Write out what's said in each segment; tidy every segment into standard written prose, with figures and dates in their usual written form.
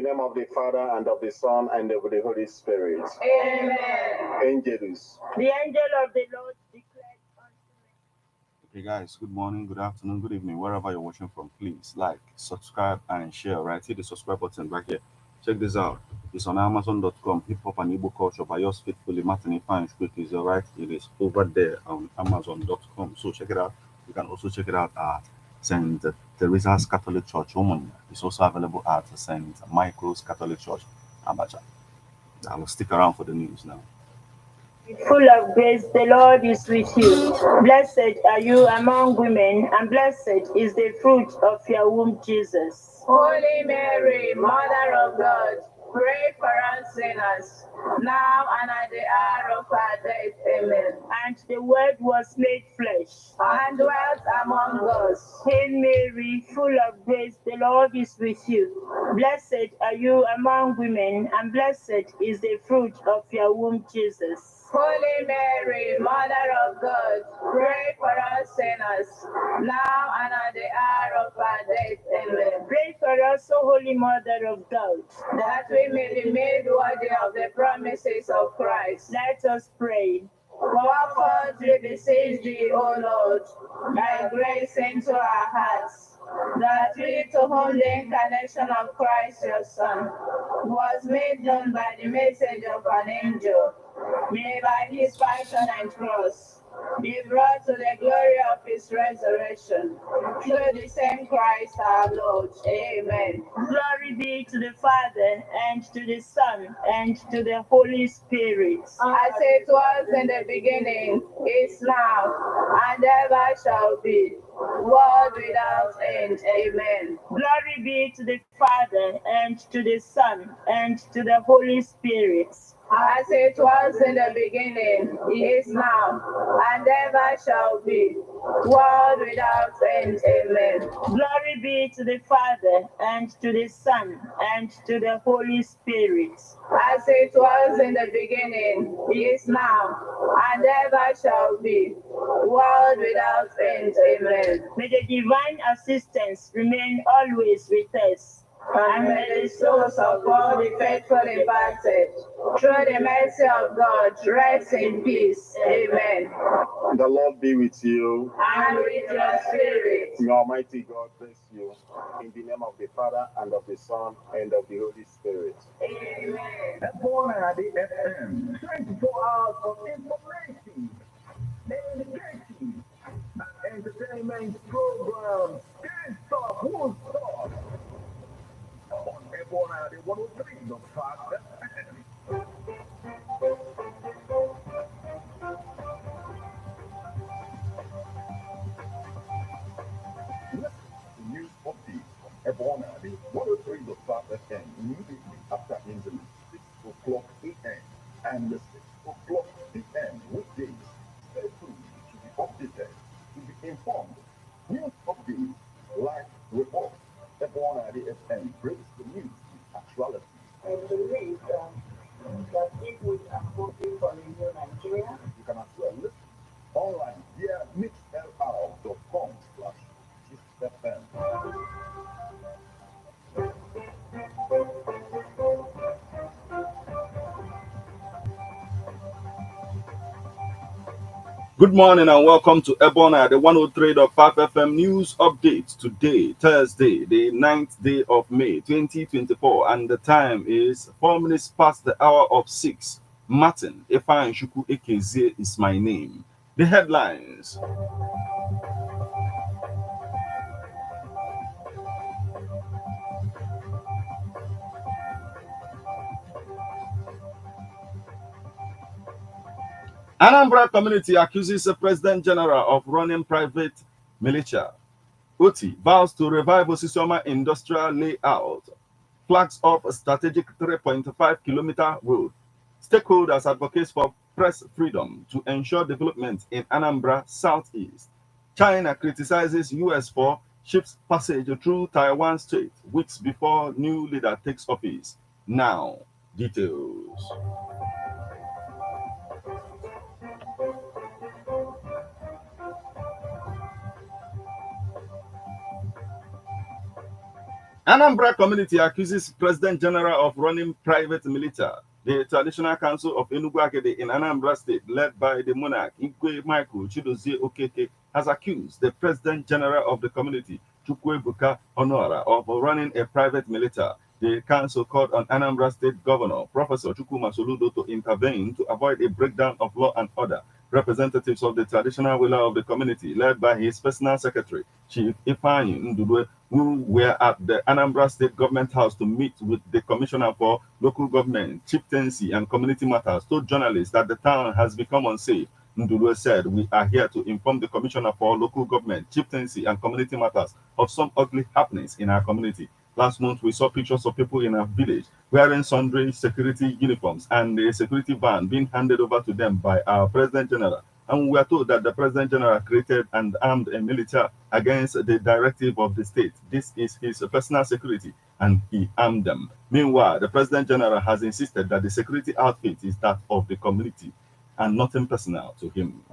the name of the Father, and of the Son, and of the Holy Spirit. Amen. Angelus. The angel of the Lord declared unto me. Hey guys, good morning, good afternoon, good evening, wherever you're watching from. Please like, subscribe, and share. Right, hit the subscribe button back here. Check this out. It's on Amazon.com. Hip Hop and Igbo Culture by yours faithfully, Martin Ifan. Is alright. It is over there on Amazon.com. So check it out. You can also check it out at Saint Teresa's Catholic Church, Omonia. It's also available at Saint Michael's Catholic Church, Abacha. I will stick around for the news now. Full of grace, the Lord is with you. Blessed are you among women, and blessed is the fruit of your womb, Jesus. Holy Mary, Mother of God, pray for us sinners, now and at the hour of our death. Amen. And the Word was made flesh, and dwelt among us. Hail Mary, full of grace, the Lord is with you. Blessed are you among women, and blessed is the fruit of your womb, Jesus. Holy Mary, Mother of God, pray for us sinners, now and at the hour of our death. Amen. Pray for us, O Holy Mother of God, that we may be made worthy of the promises of Christ. Let us pray. Pour forth, we beseech thee, O Lord, thy grace into our hearts, that we, to whom the incarnation of Christ your Son was made known by the message of an angel, may by his passion and cross be brought to the glory of his resurrection. Through the same Christ our Lord. Amen. Glory be to the Father, and to the Son, and to the Holy Spirit. As it was in the beginning, is now, and ever shall be, world without end. Amen. Glory be to the Father, and to the Son, and to the Holy Spirit. As it was in the beginning, is now, and ever shall be, world without end. Amen. Glory be to the Father, and to the Son, and to the Holy Spirit. As it was in the beginning, is now, and ever shall be, world without end. Amen. May the divine assistance remain always with us, and may the souls of all the faithful departed, through the mercy of God, rest in peace. Amen. The Lord be with you. And with your spirit. May Almighty God bless you. In the name of the Father, and of the Son, and of the Holy Spirit. Amen. Ebona the FM, 24 hours of information, education, and entertainment programs. Can't stop, won't stop. On Ebona the 103.5 FM. Listen to news updates on Ebona the 103.5 FM immediately after interview, 6 o'clock a.m. and 6 o'clock p.m. weekdays. Stay tuned to be updated, to be informed. News updates, live reports. Ebona the FM brings the news with actuality. And believe that if we are hoping for a new Nigeria, You can as well listen online via mixlr.com/GistFM. Good morning and welcome to Ebona, the 103.5 FM news update. Today, Thursday, the 9th day of May 2024, and the time is 4 minutes past the hour of 6. Martin Ifan Shuku Ekeze is my name. The headlines. Anambra community accuses the President General of running private militia. Oti vows to revive Osisioma industrial layout. Flags off a strategic 3.5-kilometer road. Stakeholders advocate for press freedom to ensure development in Anambra Southeast. China criticizes US for ships passage through Taiwan Strait weeks before new leader takes office. Now, details. Anambra community accuses President General of running private militia. The traditional council of Enugu in Anambra State, led by the monarch Igwe Michael Chidozie Okeke, has accused the President General of the community, Chukwuebuka Honora, of running a private militia. The council called on Anambra State Governor, Professor Chukwuma Soludo, to intervene to avoid a breakdown of law and order. Representatives of the traditional ruler of the community, led by his personal secretary, Chief Ifeanyi Ndudwe, who were at the Anambra State Government House to meet with the Commissioner for Local Government, Chieftaincy and Community Matters, told journalists that the town has become unsafe. Ndudwe said, "We are here to inform the Commissioner for Local Government, Chieftaincy and Community Matters of some ugly happenings in our community. Last month, we saw pictures of people in our village wearing sundry security uniforms and a security van being handed over to them by our President General. And we were told that the President General created and armed a militia against the directive of the state. This is his personal security, and he armed them. Meanwhile, the President General has insisted that the security outfit is that of the community and nothing personal to him."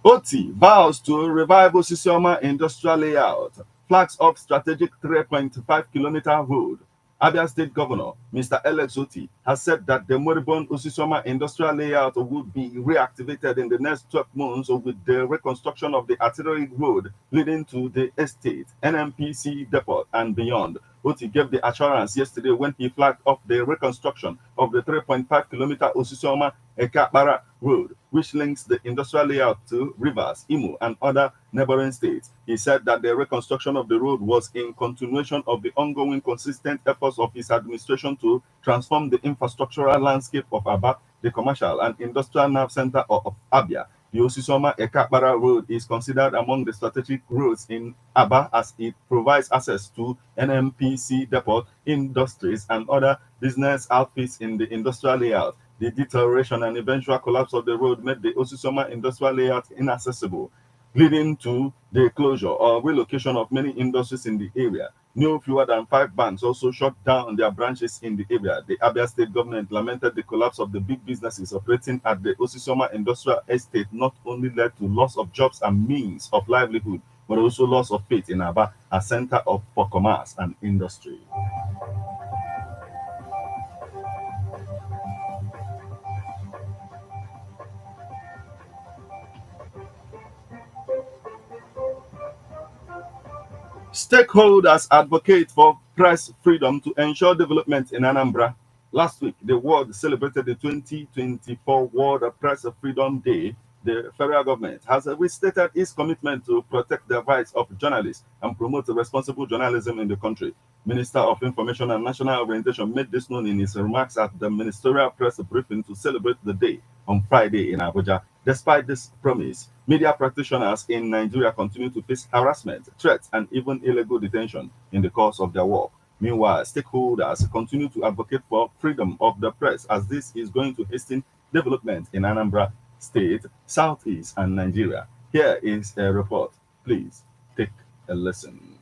OT vows to revive Osisioma industrial layout, flags up strategic 3.5-kilometer road. Abia State Governor, Mr. Alex Oti, has said that the moribund Osisioma industrial layout would be reactivated in the next 12 months with the reconstruction of the artillery road leading to the estate, NMPC depot, and beyond. Oti gave the assurance yesterday when he flagged off the reconstruction of the 3.5-kilometer Osisioma Ekapara road, which links the industrial layout to Rivers, Imo, and other neighboring states. He said that the reconstruction of the road was in continuation of the ongoing consistent efforts of his administration to transform the infrastructural landscape of Aba, the commercial and industrial nerve center of Abia. The Osisioma Ekapara Road is considered among the strategic roads in Aba as it provides access to NMPC depot, industries, and other business outfits in the industrial layout. The deterioration and eventual collapse of the road made the Osisioma industrial layout inaccessible, leading to the closure or relocation of many industries in the area. No fewer than 5 banks also shut down their branches in the area. The Abia State government lamented the collapse of the big businesses operating at the Osisioma industrial estate not only led to loss of jobs and means of livelihood, but also loss of faith in Aba, a center for commerce and industry. Stakeholders advocate for press freedom to ensure development in Anambra. Last week, the world celebrated the 2024 World Press Freedom Day. The federal government has restated its commitment to protect the rights of journalists and promote responsible journalism in the country. Minister of Information and National Orientation made this known in his remarks at the ministerial press briefing to celebrate the day on Friday in Abuja. Despite this promise, media practitioners in Nigeria continue to face harassment, threats, and even illegal detention in the course of their work. Meanwhile, stakeholders continue to advocate for freedom of the press as this is going to hasten development in Anambra State, Southeast, and Nigeria. Here is a report. Please take a listen.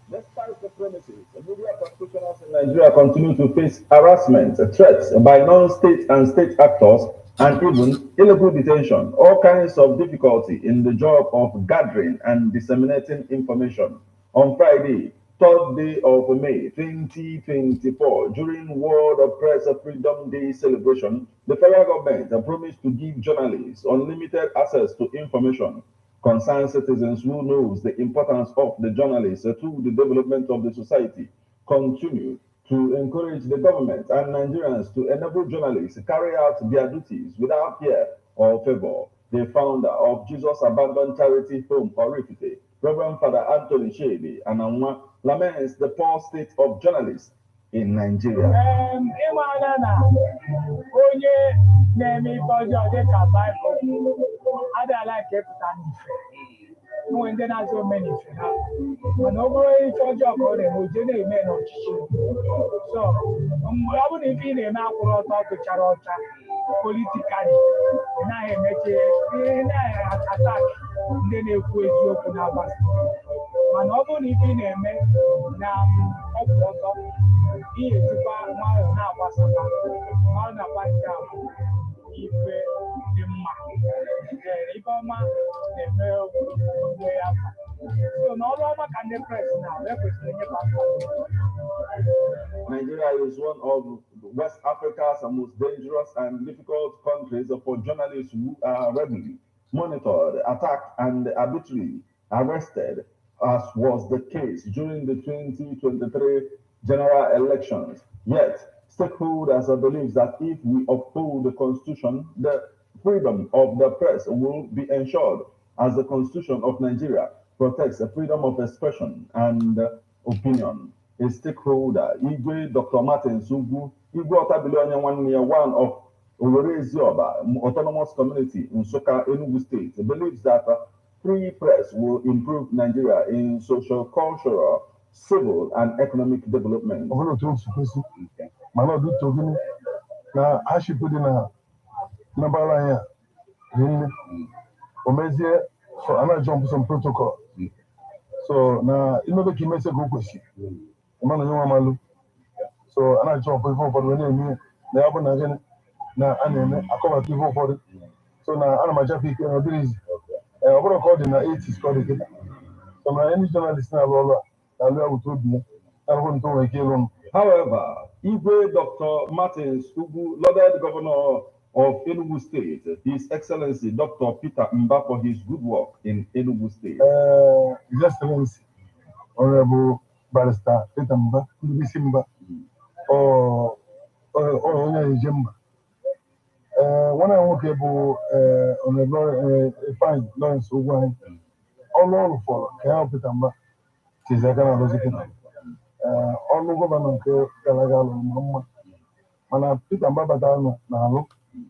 Despite the premises, media practitioners in Nigeria continue to face harassment, threats by non-state and state actors, and even illegal detention, all kinds of difficulty in the job of gathering and disseminating information. On Friday, 3rd day of May 2024, during World Press Freedom Day celebration, the federal government promised to give journalists unlimited access to information. Concerned citizens who knows the importance of the journalists to the development of the society continue to encourage the government and Nigerians to enable journalists to carry out their duties without fear or favor. The founder of Jesus Abandoned Charity Home Orifite, Reverend Father Anthony Shady Ananwa, laments the poor state of journalists in Nigeria. when then as so many and over for job or the general men of so I wouldn't be a now for talk to Charota politically. And I am a attack, then they quiz you for now. And often if in a man now of water, he is to buy now was about if the ma the male way up. So no longer can they press now. Nigeria is one of West Africa's most dangerous and difficult countries for journalists who are regularly monitored, attacked, and arbitrarily arrested, as was the case during the 2023 general elections. Yet, stakeholders believe that if we uphold the Constitution, the freedom of the press will be ensured, as the Constitution of Nigeria protects the freedom of expression and opinion. A stakeholder, Igwe Dr. Martin Sugu, Igwe Otabilionye 1 year, one of Owerri Ezioba Autonomous Community in Soka, Enugu State, believes that free press will improve Nigeria in social, cultural, civil, and economic development. Na ashipudi na nabala ya nini omezie so ana jump some protocol so na inobe kimese go kwesi mana nyoma malu so ana jump for when me na yabo na gene na ana akoba people for so na ana majafi ke no diriz oboro call na 80s call it so na any journalist na lolo na lo utobi na ho nto we ke lo. However, Igwe Dr. Martin Sugu lauded Governor of Enugu State, His Excellency Dr. Peter Mba, for his good work in Enugu State. His Excellency, Honorable Barrister Peter Mba, Mba, or Jemba. When I work able Honorable Fine Lawrence Ugwai, all over for Kel Peter Mba, Tizagana Rosicana. Ọnụ gọvanọ nke galaga alụ mma mana Peter Mbabata na-alụ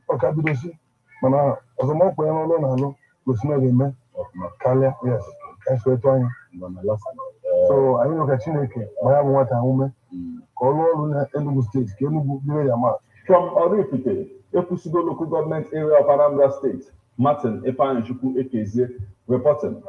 ọka bidosi mana ọzọmọkpụ ya n'ụlọ na-alụ gosi na ga-eme karịa yes ka etu anyị so anyị nwe ka Chineke ma ya bụ nwata ume ka ọ lụọ ọrụ na Enugu steeti ka Enugu bire ya ma. From Oraifite, Ekwusigo local government area of Anambra State, Martin Ifeanyichukwu Ekezie reporting.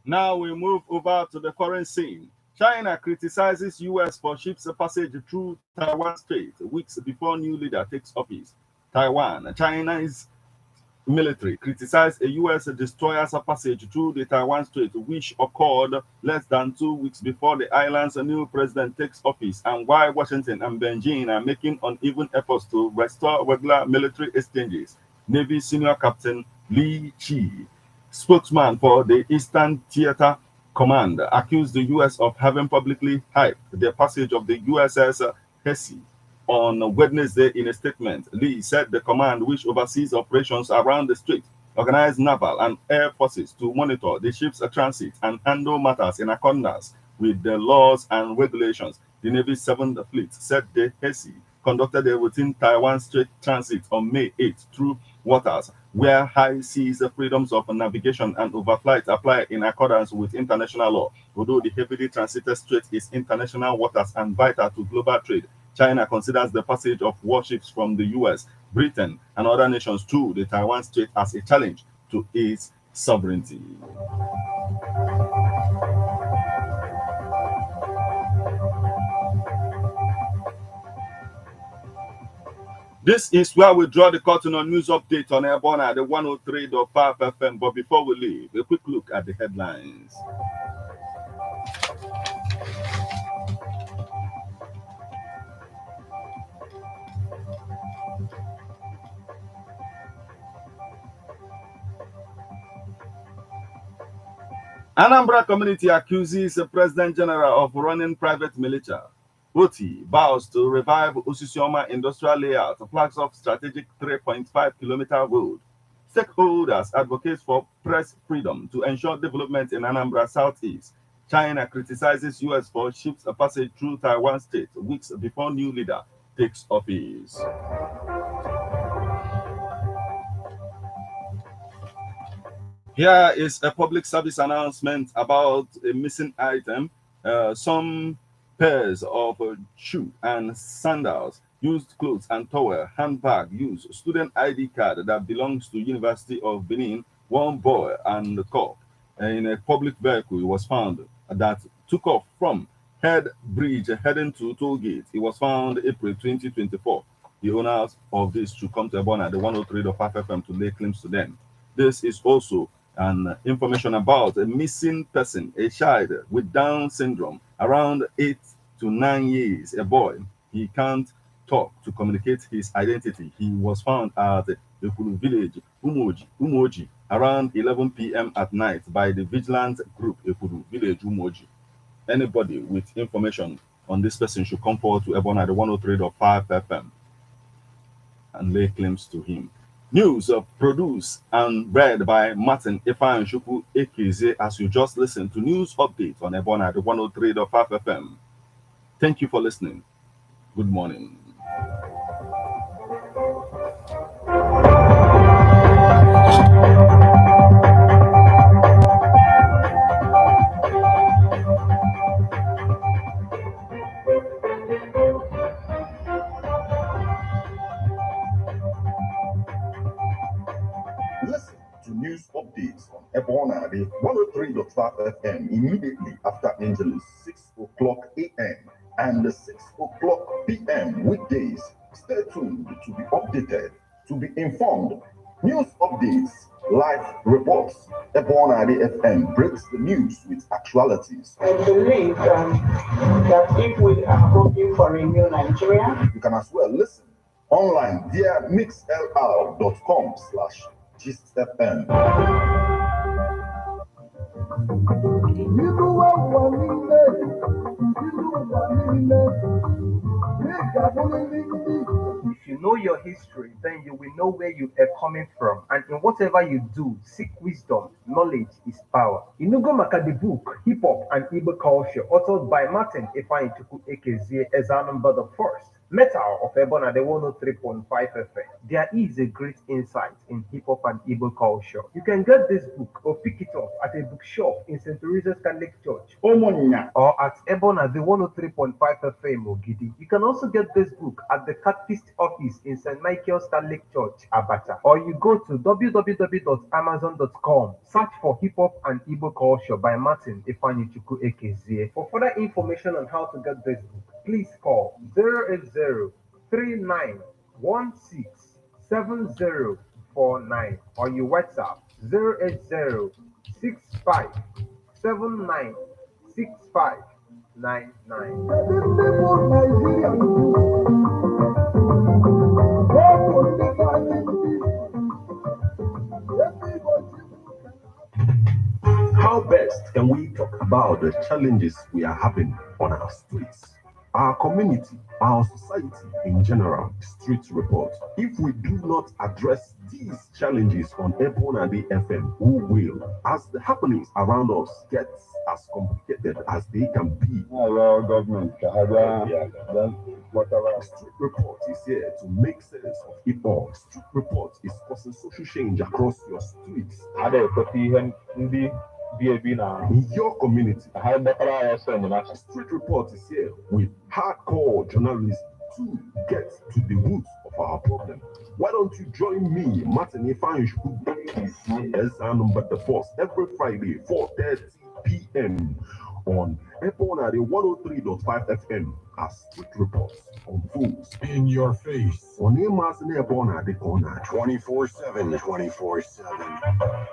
Now we move over to the foreign scene. China criticizes U.S. for ships passage through Taiwan Strait weeks before new leader takes office. Taiwan, China's military criticized a U.S. destroyer's passage through the Taiwan Strait, which occurred less than 2 weeks before the island's new president takes office, and why Washington and Beijing are making uneven efforts to restore regular military exchanges. Navy Senior Captain Li Chi, spokesman for the Eastern Theater Command, accused the U.S. of having publicly hyped the passage of the USS Hesse on Wednesday. In a statement, Lee said the command, which oversees operations around the strait, organized naval and air forces to monitor the ship's transit and handle matters in accordance with the laws and regulations. The Navy's 7th Fleet said the Hesse conducted a routine Taiwan Strait transit on May 8 through waters where high seas freedoms of navigation and overflight apply in accordance with international law. Although the heavily transited strait is international waters and vital to global trade, China considers the passage of warships from the US, Britain, and other nations through the Taiwan Strait as a challenge to its sovereignty. This is where we draw the curtain on news update on Airborne at the 103.5 FM. But before we leave, a quick look at the headlines. Anambra community accuses the President General of running private militia. Oti vows to revive Osisioma industrial layout, flags off strategic 3.5-kilometer road. Stakeholders advocate for press freedom to ensure development in Anambra Southeast. China criticizes U.S. for ships passage through Taiwan state weeks before new leader takes office. Here is a public service announcement about a missing item. Some pairs of shoe and sandals, used clothes and towel, handbag, used student ID card that belongs to University of Benin, one boy and the cop in a public vehicle. It was found that took off from Head Bridge heading to toll gate. It was found April 2024. The owners of this should come to Ebona, the 103.5 FM, to lay claims to them. This is also an information about a missing person, a child with Down syndrome, around 8 to 9 years, a boy. He can't talk to communicate his identity. He was found at the Ekuru village, Umoji, around 11 p.m. at night by the vigilant group Ekuru village, Umoji. Anybody with information on this person should come forward to Ebona, the 103.5 FM, and lay claims to him. News produced and read by Martin Ifeanyi Ekeze as you just listened to news update on Ebona, the 103.5 FM. Thank you for listening. Good morning. Listen to news updates on Ebona, the 103.5 FM immediately after Angelus, 6 o'clock a.m. and 6 o'clock p.m. weekdays. Stay tuned to be updated, to be informed. News updates, live reports. Ebona, the FM breaks the news with actualities. I believe that if we are hoping for a new Nigeria, You can as well listen online via mixlr.com/GistFM. If you know your history, then you will know where you are coming from. And in whatever you do, seek wisdom. Knowledge is power. Inugo Maka, the book, Hip Hop and Igbo Culture, authored by Martin Ifeanyi Ekeze as Anambra the First. Metal of Ebona, the 103.5 FM. There is a great insight in hip hop and Igbo culture. You can get this book or pick it up at a bookshop in St. Teresa's Catholic Church, Omonia, or at Ebona, the 103.5 FM, Ogidi. You can also get this book at the Catechist office in St. Michael's Catholic Church, Abata, or you go to www.amazon.com, search for Hip Hop and Igbo Culture by Martin Ifeanyi Ekeze. For further information on how to get this book, please call 08039167049 or your WhatsApp 08065796599. How best can we talk about the challenges we are having on our streets, our community, our society in general? Street report. If we do not address these challenges on Ebona the FM, who will? As the happenings around us get as complicated as they can be. Street report is here to make sense of it all. Street report is causing social change across your streets. In your community. Street report is here with hardcore journalism to get to the roots of our problem. Why don't you join me, Martin Ifeanyi as Anambra the First, every Friday, 4:30 p.m. on Ebona, the 103.5 FM as Street Reports unfolds in your face. On Emas and Ebona, the corner 24/7, 24/7.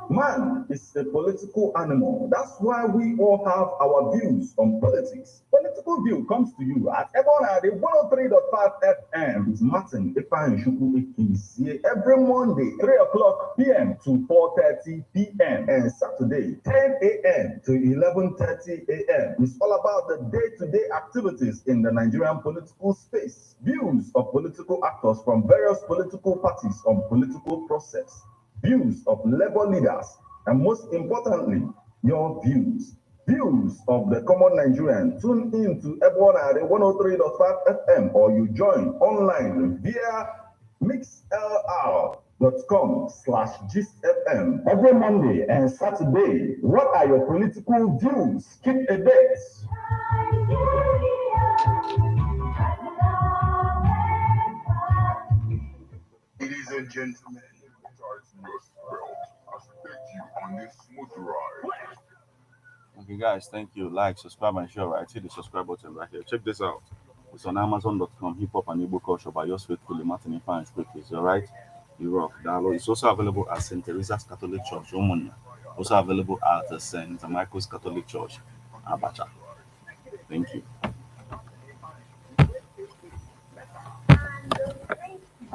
Man is a political animal. That's why we all have our views on politics. Political Political View comes to you at Ebona, the 103.5 FM with Martin Ifan Shuku Ekinsie every Monday, 3 o'clock p.m. to 4:30 p.m. and Saturday, 10 a.m. to 11:30 a.m. It's all about the day-to-day activities in the Nigerian political space, views of political actors from various political parties on political process, views of labor leaders, and most importantly, your views. Views of the common Nigerian. Tune in to Ebona 103.5 FM or you join online via mixlr.com/gistfm every Monday and Saturday. What are your political views? Keep a date. Ladies and gentlemen, tighten your belt as we take you on this smooth ride. Okay, guys, thank you. Like, subscribe, and share. Right, hit the subscribe button right here. Check this out. It's on Amazon.com. Hip Hop and Igbo Culture by yours faithfully, Martin Ifan Quickly. All right, you rock. Download. It's also available at St. Teresa's Catholic Church, Omonia. Also available at St. Michael's Catholic Church, Abacha. Thank you.